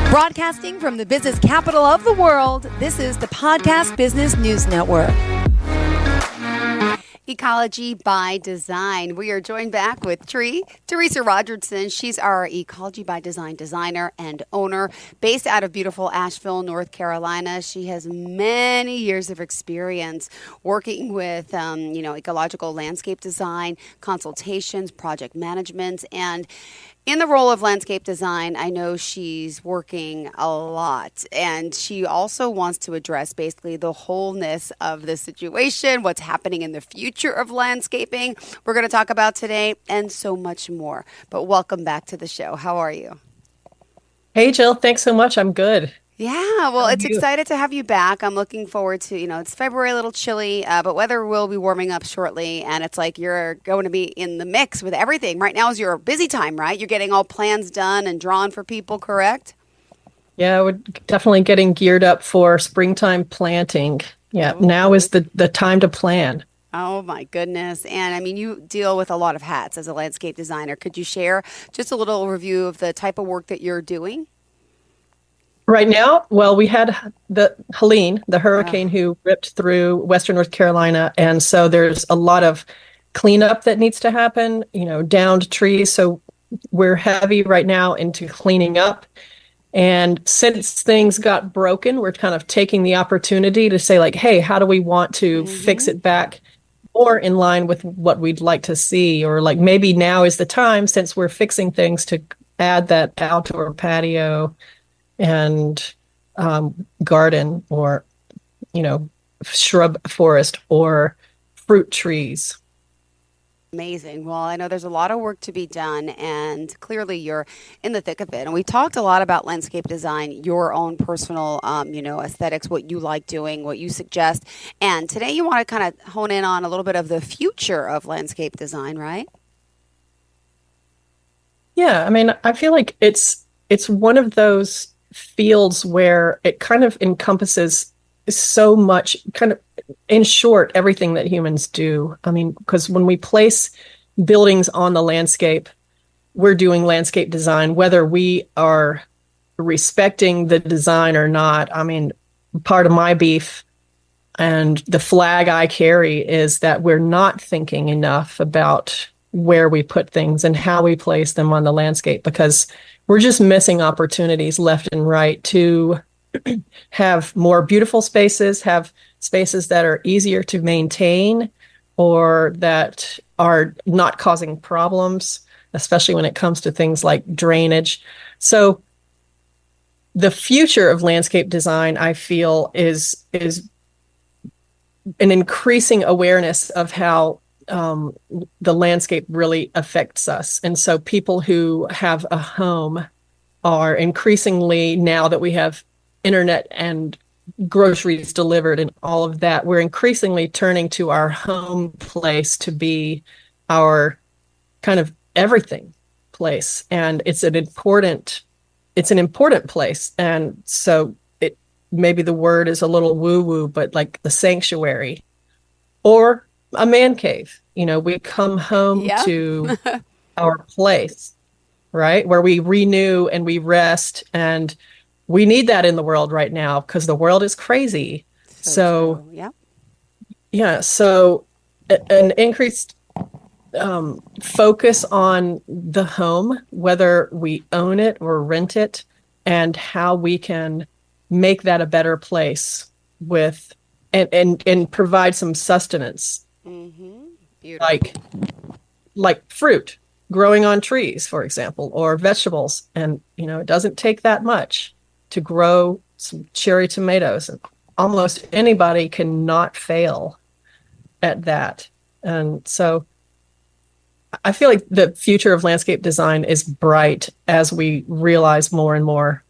Broadcasting from the business capital of the world, this is the Podcast Business News Network. Ecology by Design. We are joined back with Teresa Rogerson. She's our Ecology by Design designer and owner based out of beautiful Asheville, North Carolina. She has many years of experience working with, ecological landscape design, consultations, project management, and in the role of landscape design, I know she's working a lot, and she also wants to address basically the wholeness of the situation, what's happening in the future of landscaping. We're going to talk about today and so much more. But welcome back to the show. How are you? Hey, Jill. Thanks so much. I'm good. Yeah, well, it's excited to have you back. I'm looking forward to, it's February, a little chilly, but weather will be warming up shortly. And it's like you're going to be in the mix with everything. Right now is your busy time, right? You're getting all plans done and drawn for people, correct? Yeah, we're definitely getting geared up for springtime planting. Yeah, Now is the time to plan. Oh, my goodness. And I mean, you deal with a lot of hats as a landscape designer. Could you share just a little review of the type of work that you're doing? Right now, well, we had the Helene, the hurricane who ripped through Western North Carolina. And so there's a lot of cleanup that needs to happen, downed trees. So we're heavy right now into cleaning up. And since things got broken, we're kind of taking the opportunity to say, like, hey, how do we want to fix it back more in line with what we'd like to see? Or like maybe now is the time, since we're fixing things, to add that outdoor patio and garden, or shrub forest, or fruit trees. Amazing. Well, I know there's a lot of work to be done, and clearly you're in the thick of it. And we talked a lot about landscape design, your own personal aesthetics, what you like doing, what you suggest. And today you want to kind of hone in on a little bit of the future of landscape design, right? Yeah, I mean, I feel like it's one of those fields where it kind of encompasses so much, kind of, in short, everything that humans do. I mean, because when we place buildings on the landscape, we're doing landscape design, whether we are respecting the design or not. I mean, part of my beef and the flag I carry is that we're not thinking enough about where we put things and how we place them on the landscape, because we're just missing opportunities left and right to have more beautiful spaces, have spaces that are easier to maintain, or that are not causing problems, especially when it comes to things like drainage. So the future of landscape design, I feel, is an increasing awareness of how the landscape really affects us. And so people who have a home are increasingly, now that we have internet and groceries delivered and all of that, we're increasingly turning to our home place to be our kind of everything place. And it's an important place. And so maybe the word is a little woo-woo, but like the sanctuary or a man cave. We come home to our place, right? Where we renew and we rest. And we need that in the world right now, because the world is crazy. So an increased focus on the home, whether we own it or rent it, and how we can make that a better place with and provide some sustenance. Like fruit growing on trees, for example, or vegetables. And, it doesn't take that much to grow some cherry tomatoes. And almost anybody can not fail at that. And so I feel like the future of landscape design is bright as we realize more and more,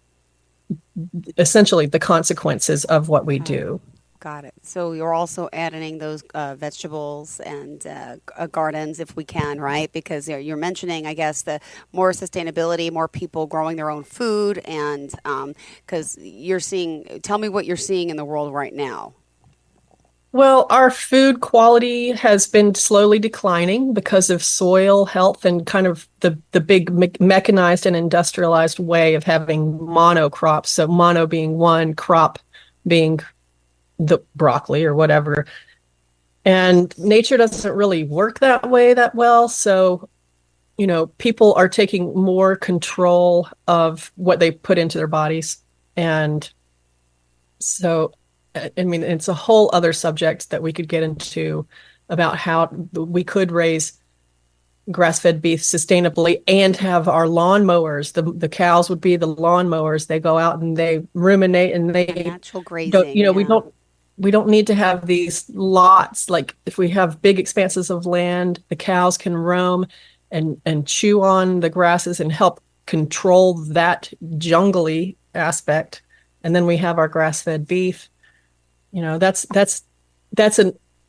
essentially, the consequences of what we do. Got it. So you're also adding those vegetables and gardens if we can, right? Because you're mentioning, I guess, the more sustainability, more people growing their own food, and because tell me what you're seeing in the world right now. Well, our food quality has been slowly declining because of soil health and kind of the big mechanized and industrialized way of having monocrops. So mono being one, crop being the broccoli or whatever. And nature doesn't really work that way that well. So, people are taking more control of what they put into their bodies. And so, I mean, it's a whole other subject that we could get into about how we could raise grass-fed beef sustainably and have our lawn mowers. The cows would be the lawn mowers. They go out and they ruminate and they Natural don't, grazing. we don't need to have these lots. Like if we have big expanses of land, the cows can roam and chew on the grasses and help control that jungly aspect. And then we have our grass-fed beef. That's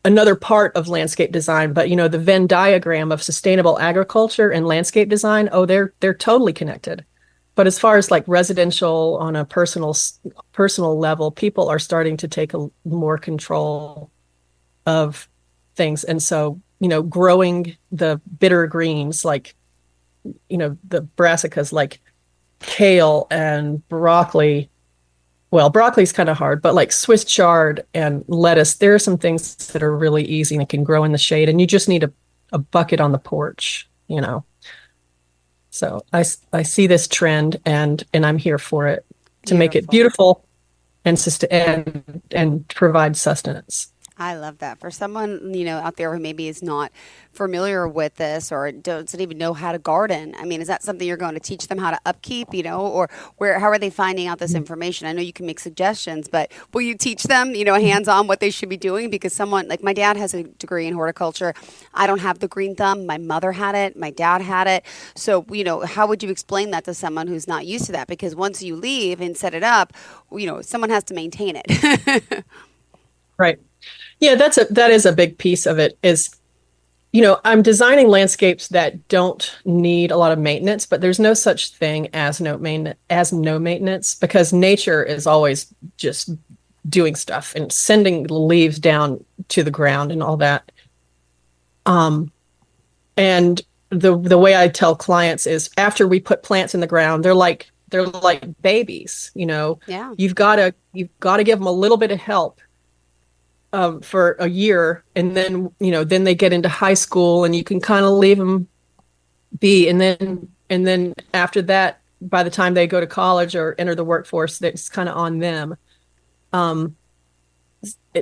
another part of landscape design. But the Venn diagram of sustainable agriculture and landscape design, they're totally connected. But as far as like residential on a personal level, people are starting to take more control of things. And so, growing the bitter greens like, the brassicas like kale and broccoli. Well, broccoli's kind of hard, but like Swiss chard and lettuce, there are some things that are really easy and can grow in the shade. And you just need a bucket on the porch, So I see this trend and I'm here for it to make it beautiful and provide sustenance. I love that. For someone, out there who maybe is not familiar with this or doesn't even know how to garden, I mean, is that something you're going to teach them how to upkeep, or how are they finding out this information? I know you can make suggestions, but will you teach them, hands-on what they should be doing? Because someone, like my dad has a degree in horticulture. I don't have the green thumb. My mother had it. My dad had it. So, how would you explain that to someone who's not used to that? Because once you leave and set it up, someone has to maintain it. Right. Yeah, that is a big piece of it is, I'm designing landscapes that don't need a lot of maintenance, but there's no such thing as no maintenance because nature is always just doing stuff and sending leaves down to the ground and all that. And the way I tell clients is after we put plants in the ground, they're like babies, Yeah. You've got to give them a little bit of help for a year, and then then they get into high school, and you can kind of leave them be, and then after that, by the time they go to college or enter the workforce, it's kind of on them.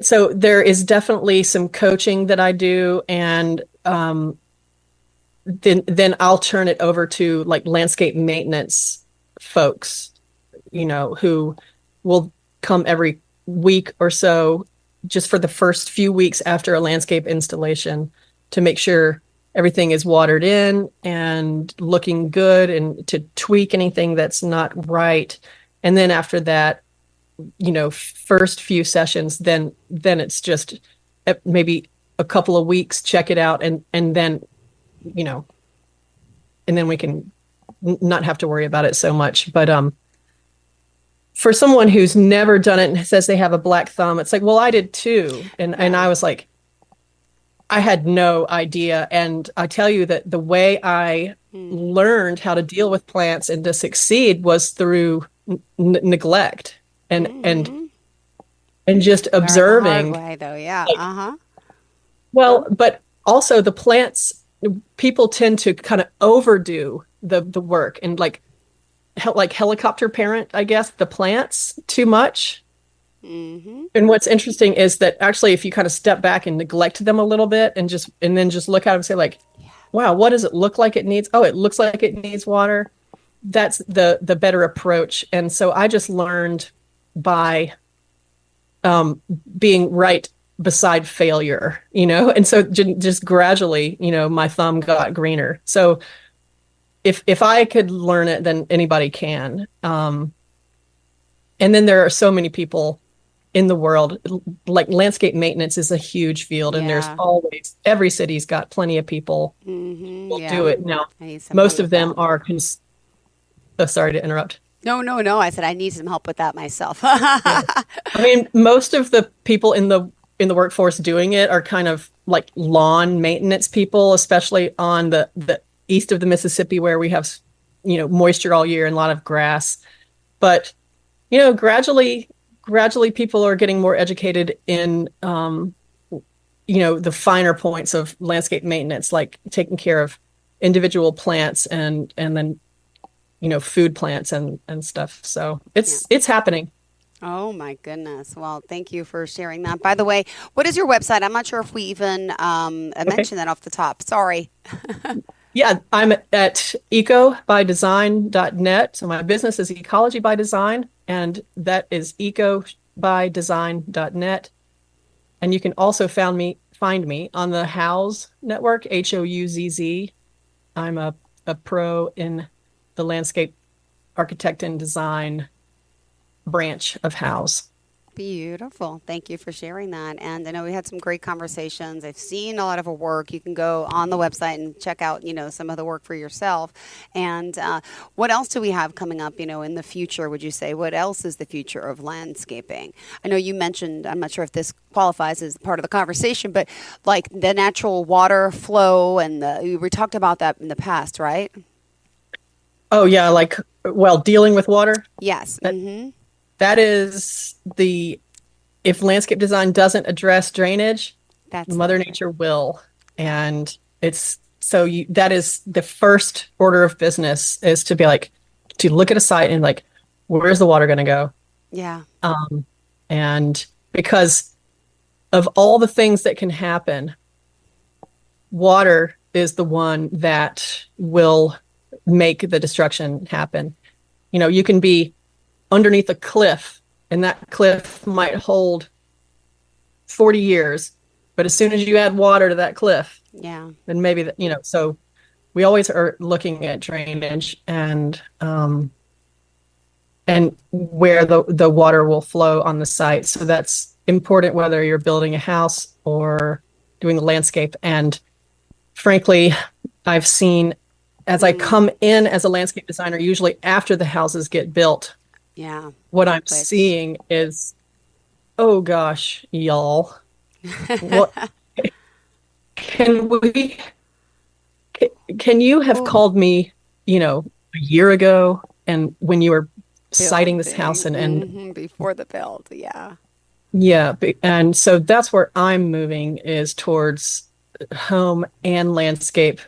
So there is definitely some coaching that I do, and then I'll turn it over to like landscape maintenance folks, who will come every week or so just for the first few weeks after a landscape installation to make sure everything is watered in and looking good and to tweak anything that's not right. And then after that, first few sessions, then it's just maybe a couple of weeks, check it out. And then we can not have to worry about it so much. But, for someone who's never done it and says they have a black thumb, it's like, well, I did too. And I was like, I had no idea. And I tell you that the way I learned how to deal with plants and to succeed was through neglect and just observing. The hard way, though, yeah. Like, well, but also the plants, people tend to kind of overdo the work and like helicopter parent, I guess, the plants too much. Mm-hmm. And what's interesting is that actually, if you kind of step back and neglect them a little bit and then just look at them and say like, wow, what does it look like it needs? Oh, it looks like it needs water. That's the better approach. And so I just learned by being right beside failure, and so just gradually, my thumb got greener. So if I could learn it, then anybody can. And then there are so many people in the world, like landscape maintenance is a huge field, and there's always, every city's got plenty of people who do it. Now, most of them are, sorry to interrupt. No. I said I need some help with that myself. Yeah. I mean, most of the people in in the workforce doing it are kind of like lawn maintenance people, especially on the east of the Mississippi, where we have, moisture all year and a lot of grass. But, gradually people are getting more educated in, the finer points of landscape maintenance, like taking care of individual plants and then, food plants and stuff. So it's happening. Oh my goodness. Well, thank you for sharing that. By the way, what is your website? I'm not sure if we even mentioned that off the top. Sorry. Yeah, I'm at ecobydesign.net. So my business is Ecology by Design, and that is ecobydesign.net. And you can also find me on the Houzz network, Houzz. I'm a pro in the landscape architect and design branch of Houzz. Beautiful. Thank you for sharing that. And I know we had some great conversations. I've seen a lot of her work. You can go on the website and check out, some of the work for yourself. And what else do we have coming up, in the future, would you say? What else is the future of landscaping? I know you mentioned, I'm not sure if this qualifies as part of the conversation, but like the natural water flow and we talked about that in the past, right? Oh, yeah. Dealing with water. Yes. That is if landscape design doesn't address drainage, Mother Nature will. And that is the first order of business, is to be like, to look at a site and like, where's the water going to go? Yeah. And because of all the things that can happen, water is the one that will make the destruction happen. You can be underneath a cliff, and that cliff might hold 40 years, but as soon as you add water to that cliff, then maybe so we always are looking at drainage and where the water will flow on the site. So that's important whether you're building a house or doing the landscape. And frankly, I've seen, as I come in as a landscape designer, usually after the houses get built, what I'm seeing is, oh gosh, y'all, what can you have called me, a year ago, and when you were siting this house and before the build, and so that's where I'm moving, is towards home and landscape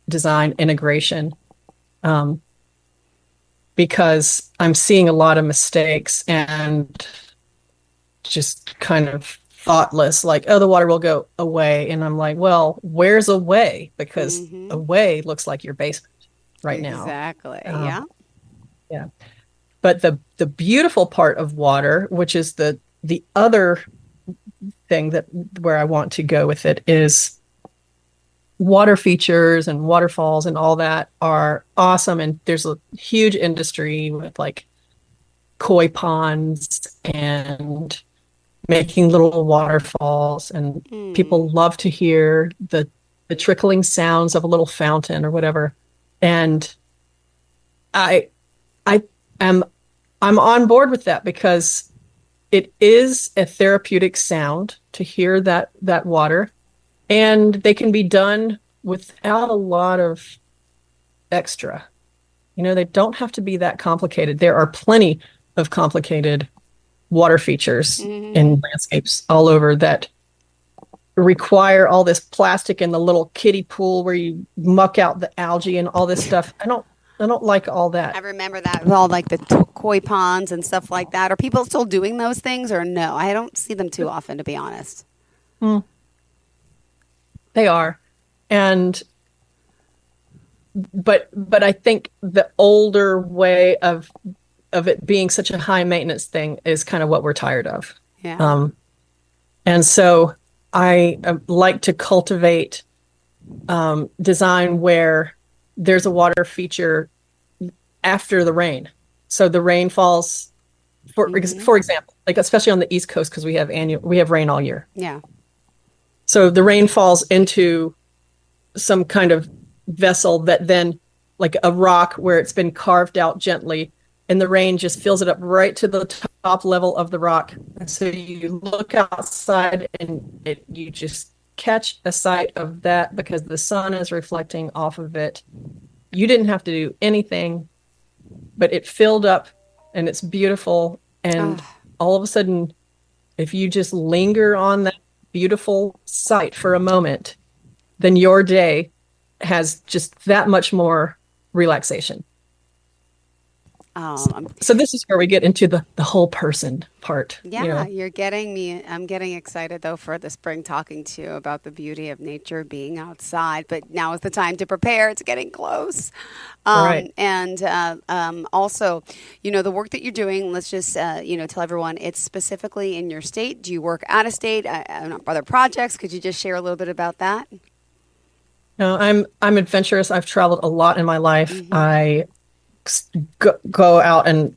design integration. Because I'm seeing a lot of mistakes and just kind of thoughtless, like, oh, the water will go away. And I'm like, well, where's away? Because away looks like your basement right now. Exactly. Yeah. But the beautiful part of water, which is the other thing where I want to go with it, is water features and waterfalls and all that are awesome. And there's a huge industry with like koi ponds and making little waterfalls. And people love to hear the trickling sounds of a little fountain or whatever. And I'm on board with that, because it is a therapeutic sound to hear that water. And they can be done without a lot of extra. They don't have to be that complicated. There are plenty of complicated water features in landscapes all over that require all this plastic in the little kiddie pool where you muck out the algae and all this stuff. I don't like all that. I remember that with all like the koi ponds and stuff like that. Are people still doing those things, or no? I don't see them too often, to be honest. They are. But I think the older way of it being such a high maintenance thing is kind of what we're tired of. Yeah. And so I like to cultivate design where there's a water feature after the rain. So the rain falls, for example, like especially on the East Coast, because we have rain all year. Yeah. So the rain falls into some kind of vessel that then, like a rock where it's been carved out gently, and the rain just fills it up right to the top level of the rock. And so you look outside and you just catch a sight of that because the sun is reflecting off of it. You didn't have to do anything, but it filled up and it's beautiful. And all of a sudden, if you just linger on that beautiful sight for a moment, then your day has just that much more relaxation. So this is where we get into the whole person part. Yeah, you're getting me. I'm getting excited though for the spring, talking to you about the beauty of nature being outside. But now is the time to prepare. It's getting close. Right. And also, the work that you're doing, let's just, tell everyone it's specifically in your state. Do you work out of state, other projects? Could you just share a little bit about that? No, I'm adventurous. I've traveled a lot in my life. Mm-hmm. I go out and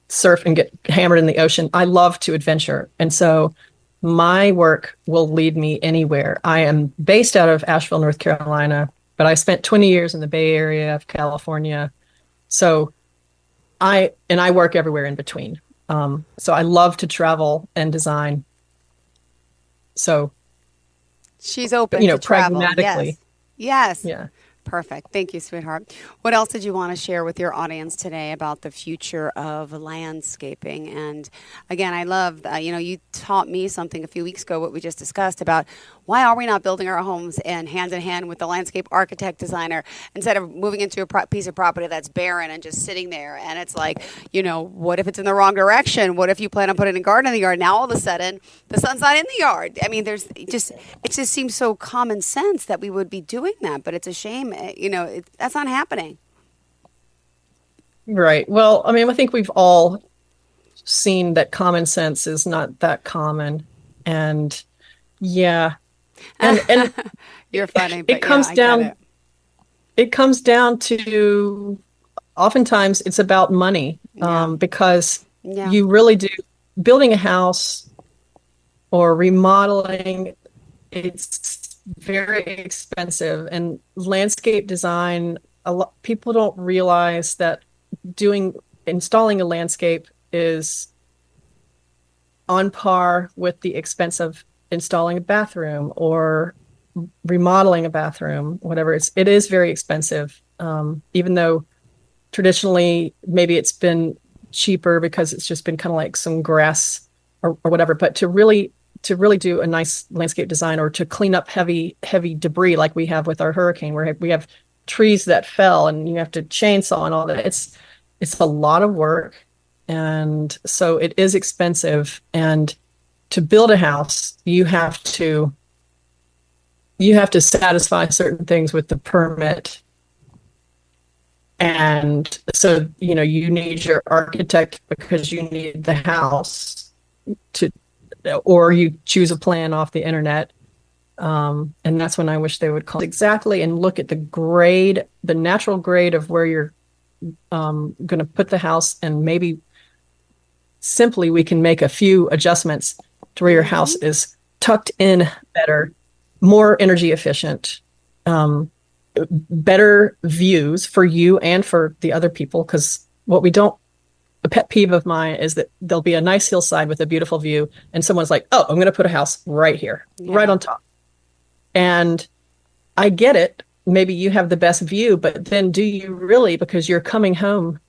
surf and get hammered in the ocean. I love to adventure. And so my work will lead me anywhere. I am based out of Asheville, North Carolina, but I spent 20 years in the Bay Area of California. So I work everywhere in between. So I love to travel and design. So she's open to travel. pragmatically. Yes. Yeah. Perfect. Thank you, sweetheart. What else did you want to share with your audience today about the future of landscaping? And again, I love, you taught me something a few weeks ago, what we just discussed about why are we not building our homes and hand in hand with the landscape architect designer instead of moving into a piece of property that's barren and just sitting there. And it's like, what if it's in the wrong direction? What if you plan on putting a garden in the yard? Now all of a sudden the sun's not in the yard. I mean, it just seems so common sense that we would be doing that, but it's a shame. That's not happening. Right. Well, I mean, I think we've all seen that common sense is not that common. And yeah. And you're funny, but it comes down to oftentimes it's about money. Because you really do building a house or remodeling, it's very expensive, and landscape design, people don't realize that installing a landscape is on par with the expense of installing a bathroom or remodeling a bathroom, whatever. It is very expensive, even though traditionally maybe it's been cheaper because it's just been kind of like some grass or whatever. But to really do a nice landscape design or to clean up heavy debris like we have with our hurricane, where we have trees that fell and you have to chainsaw and all that. It's a lot of work. And so it is expensive. And to build a house, you have to satisfy certain things with the permit. And so, you need your architect because you need the house or you choose a plan off the internet. And that's when I wish they would call exactly and look at the grade, the natural grade of where you're going to put the house. And maybe simply we can make a few adjustments to where your house is tucked in better, more energy efficient, better views for you and for the other people. Because a pet peeve of mine is that there'll be a nice hillside with a beautiful view and someone's like, oh, I'm going to put a house right here, right on top. And I get it. Maybe you have the best view, but then do you really? Because you're coming home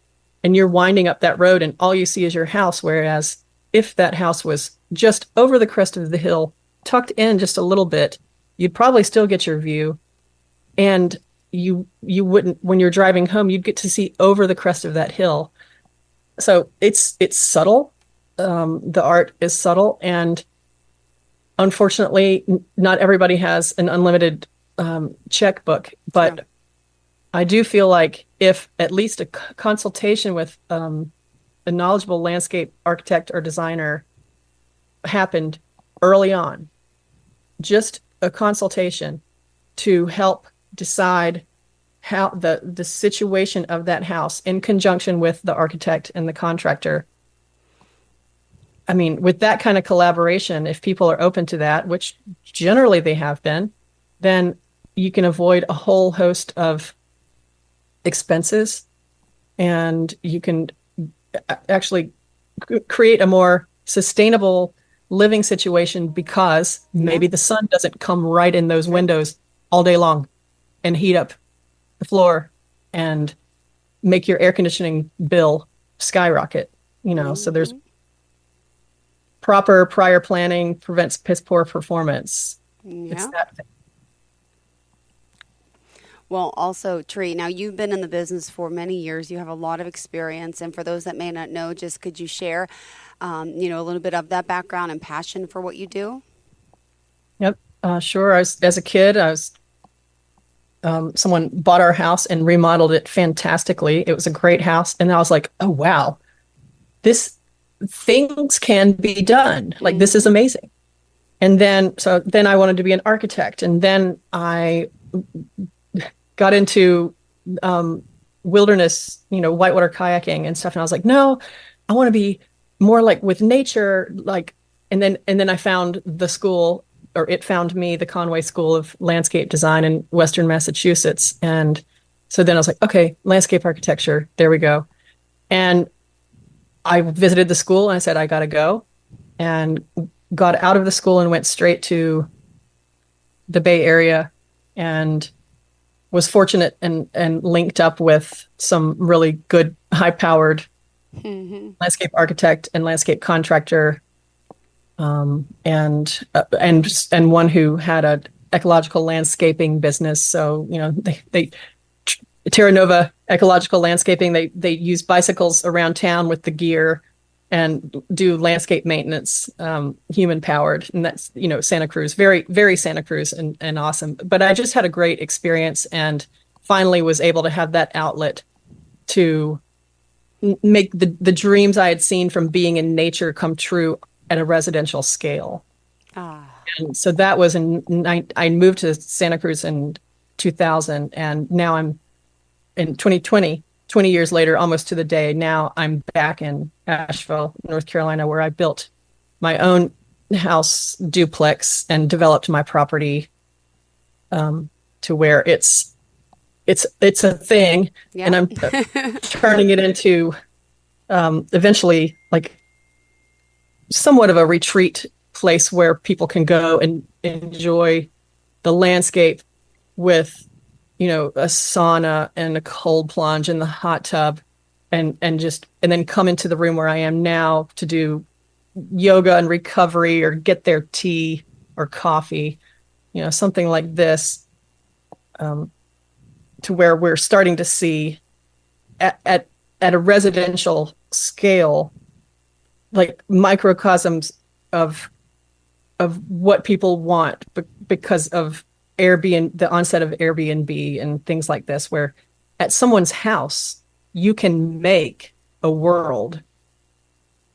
and you're winding up that road and all you see is your house. Whereas if that house was just over the crest of the hill, tucked in just a little bit, you'd probably still get your view. And you wouldn't, when you're driving home, you'd get to see over the crest of that hill. So it's subtle. The art is subtle, and unfortunately, not everybody has an unlimited checkbook. But I do feel like if at least a consultation with a knowledgeable landscape architect or designer happened early on, just a consultation to help decide how the situation of that house in conjunction with the architect and the contractor. I mean, with that kind of collaboration, if people are open to that, which generally they have been, then you can avoid a whole host of expenses, and you can actually create a more sustainable living situation because maybe the sun doesn't come right in those windows all day long and heat up the floor and make your air conditioning bill skyrocket. So there's proper prior planning prevents piss poor performance. It's that thing. Well, also, Tree, now you've been in the business for many years. You have a lot of experience. And for those that may not know, just could you share, a little bit of that background and passion for what you do? Yep. Sure. As a kid, someone bought our house and remodeled it fantastically. It was a great house. And I was like, oh, wow, things can be done. Like, this is amazing. And then I wanted to be an architect. And then I got into wilderness, whitewater kayaking and stuff. And I was like, no, I want to be more like with nature. And then I found the school, or it found me, the Conway School of Landscape Design in Western Massachusetts. And so then I was like, okay, landscape architecture, there we go. And I visited the school and I said, I got to go, and got out of the school and went straight to the Bay Area, and was fortunate and linked up with some really good, high-powered landscape architect and landscape contractor, and one who had an ecological landscaping business. So they Terra Nova Ecological Landscaping. They use bicycles around town with the gear and do landscape maintenance, human powered. And that's, Santa Cruz, very, very Santa Cruz and awesome. But I just had a great experience and finally was able to have that outlet to make the dreams I had seen from being in nature come true at a residential scale. And so that was I moved to Santa Cruz in 2000, and now I'm in 2020, 20 years later, almost to the day. Now I'm back in Asheville, North Carolina, where I built my own house duplex and developed my property to where it's a thing, and I'm turning it into eventually like somewhat of a retreat place where people can go and enjoy the landscape with a sauna and a cold plunge in the hot tub, and then come into the room where I am now to do yoga and recovery, or get their tea or coffee, something like this, to where we're starting to see at a residential scale, like microcosms of what people want, because of Airbnb, the onset of Airbnb and things like this, where at someone's house you can make a world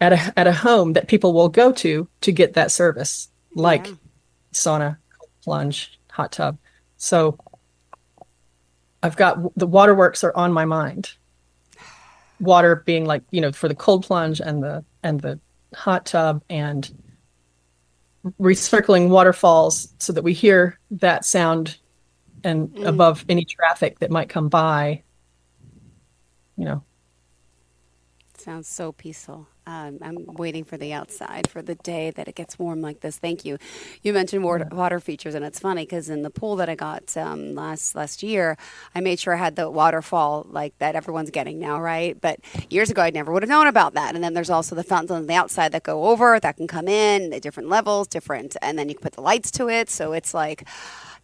at a home that people will go to get that service, like sauna, plunge, hot tub. So I've got the waterworks are on my mind. Water being like, for the cold plunge and the hot tub, and recircling waterfalls so that we hear that sound and above any traffic that might come by. Sounds so peaceful. I'm waiting for the outside for the day that it gets warm like this. Thank you. You mentioned water features, and it's funny because in the pool that I got last year, I made sure I had the waterfall like that everyone's getting now, right? But years ago, I never would have known about that. And then there's also the fountains on the outside that go over, that can come in at different levels, and then you can put the lights to it. So it's like,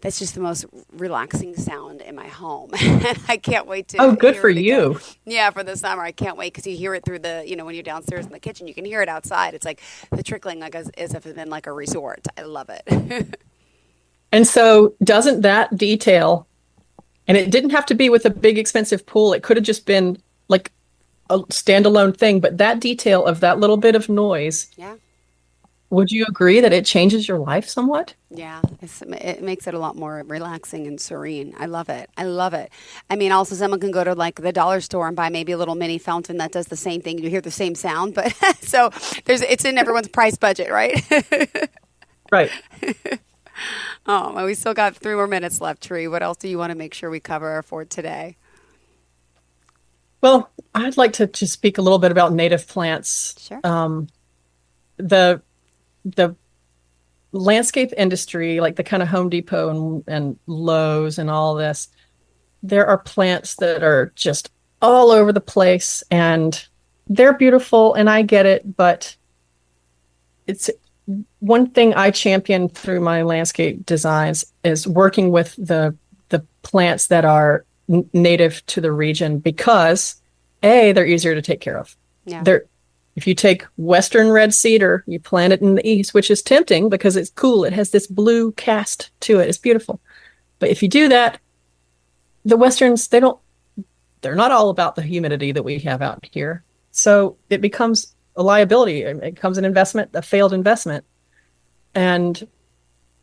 that's just the most relaxing sound in my home. I can't wait to. Oh, good for you. Yeah, for the summer. I can't wait because you hear it through the, when you're downstairs in the kitchen, you can hear it outside. It's like the trickling, like as if it's been like a resort. I love it. And so doesn't that detail, and it didn't have to be with a big expensive pool. It could have just been like a standalone thing, but that detail of that little bit of noise. Yeah. Would you agree that it changes your life somewhat? Yeah, it makes it a lot more relaxing and serene. I love it. I love it. I mean, also someone can go to like the dollar store and buy maybe a little mini fountain that does the same thing. You hear the same sound, but so it's in everyone's price budget, right? Right. Oh, well, we still got 3 more minutes left, Tree. What else do you want to make sure we cover for today? Well, I'd like to just speak a little bit about native plants. Sure. The landscape industry, like the kind of Home Depot and Lowe's and all this, there are plants that are just all over the place, and they're beautiful, and I get it, but it's one thing I champion through my landscape designs is working with the plants that are native to the region, because they're easier to take care of. Yeah. If you take Western red cedar, you plant it in the east, which is tempting because it's cool. It has this blue cast to it. It's beautiful. But if you do that, the Westerns, they're not all about the humidity that we have out here. So it becomes a liability. It becomes an investment, a failed investment. And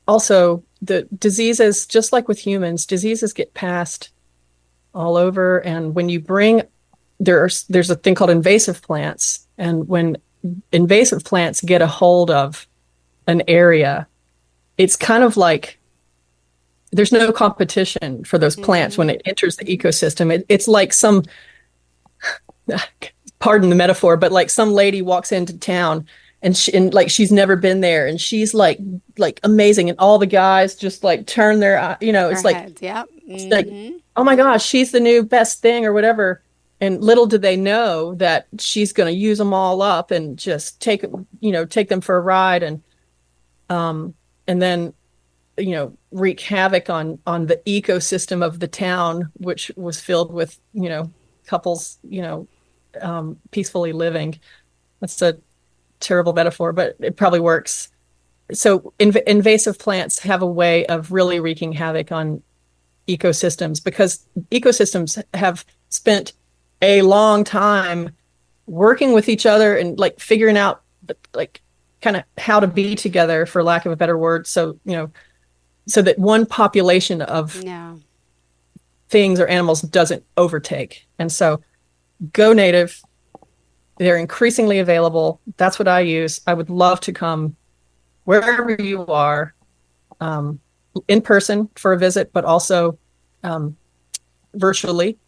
also the diseases, just like with humans, diseases get passed all over. And when you bring, there's a thing called invasive plants. And when invasive plants get a hold of an area, it's kind of like there's no competition for those plants when it enters the ecosystem. It's like some, pardon the metaphor, but like some lady walks into town and she's never been there, and she's like amazing, and all the guys just like turn their it's like heads, yep. It's like, oh my gosh, she's the new best thing or whatever. And little do they know that she's going to use them all up and just take them for a ride, and then wreak havoc on the ecosystem of the town, which was filled with couples peacefully living. That's a terrible metaphor, but it probably works. So invasive plants have a way of really wreaking havoc on ecosystems, because ecosystems have spent a long time working with each other and like figuring out like kind of how to be together, for lack of a better word. So so that one population of things or animals doesn't overtake. And so go native. They're increasingly available. That's what I use. I would love to come wherever you are, in person for a visit, but also virtually,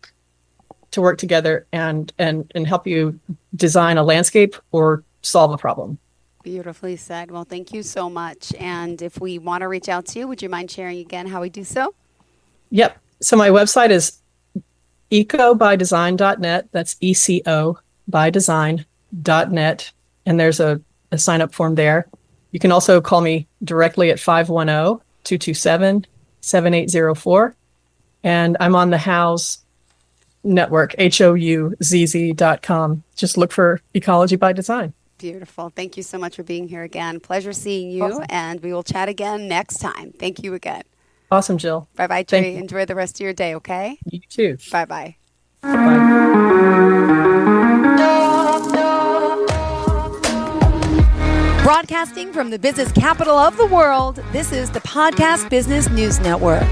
to work together and help you design a landscape or solve a problem. Beautifully said. Well, thank you so much. And if we want to reach out to you, would you mind sharing again how we do so? Yep. So my website is ecobydesign.net. That's ECO by design.net. And there's a sign up form there. You can also call me directly at 510-227-7804. And I'm on the Houzz network, HOUZZ.com. Just look for Ecology by Design. Beautiful. Thank you so much for being here again. Pleasure seeing you. Awesome. And we will chat again next time. Thank you again. Awesome, Jill. Bye-bye, Tree. Enjoy the rest of your day, okay? You too. Bye-bye. Bye. Broadcasting from the business capital of the world, this is the Podcast Business News Network.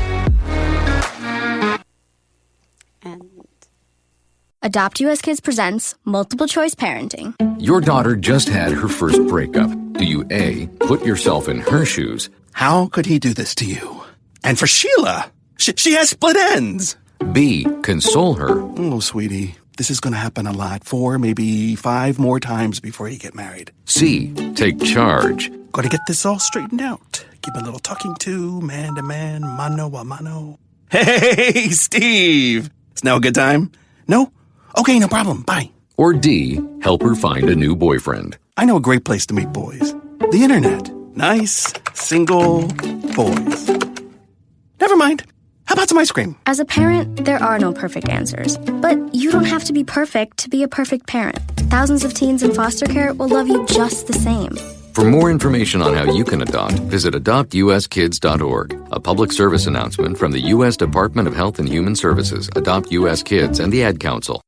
Adopt US Kids presents Multiple Choice Parenting. Your daughter just had her first breakup. Do you A, put yourself in her shoes? How could he do this to you? And for Sheila, she has split ends. B, console her? Oh, sweetie, this is going to happen a lot. 4, maybe 5 more times before you get married. C, take charge? Got to get this all straightened out. Give a little talking to, man to man, mano a mano. Hey, Steve! Is now a good time? No? Okay, no problem. Bye. Or D, help her find a new boyfriend? I know a great place to meet boys. The internet. Nice, single boys. Never mind. How about some ice cream? As a parent, there are no perfect answers. But you don't have to be perfect to be a perfect parent. Thousands of teens in foster care will love you just the same. For more information on how you can adopt, visit adoptuskids.org. A public service announcement from the U.S. Department of Health and Human Services, Adopt U.S. Kids, and the Ad Council.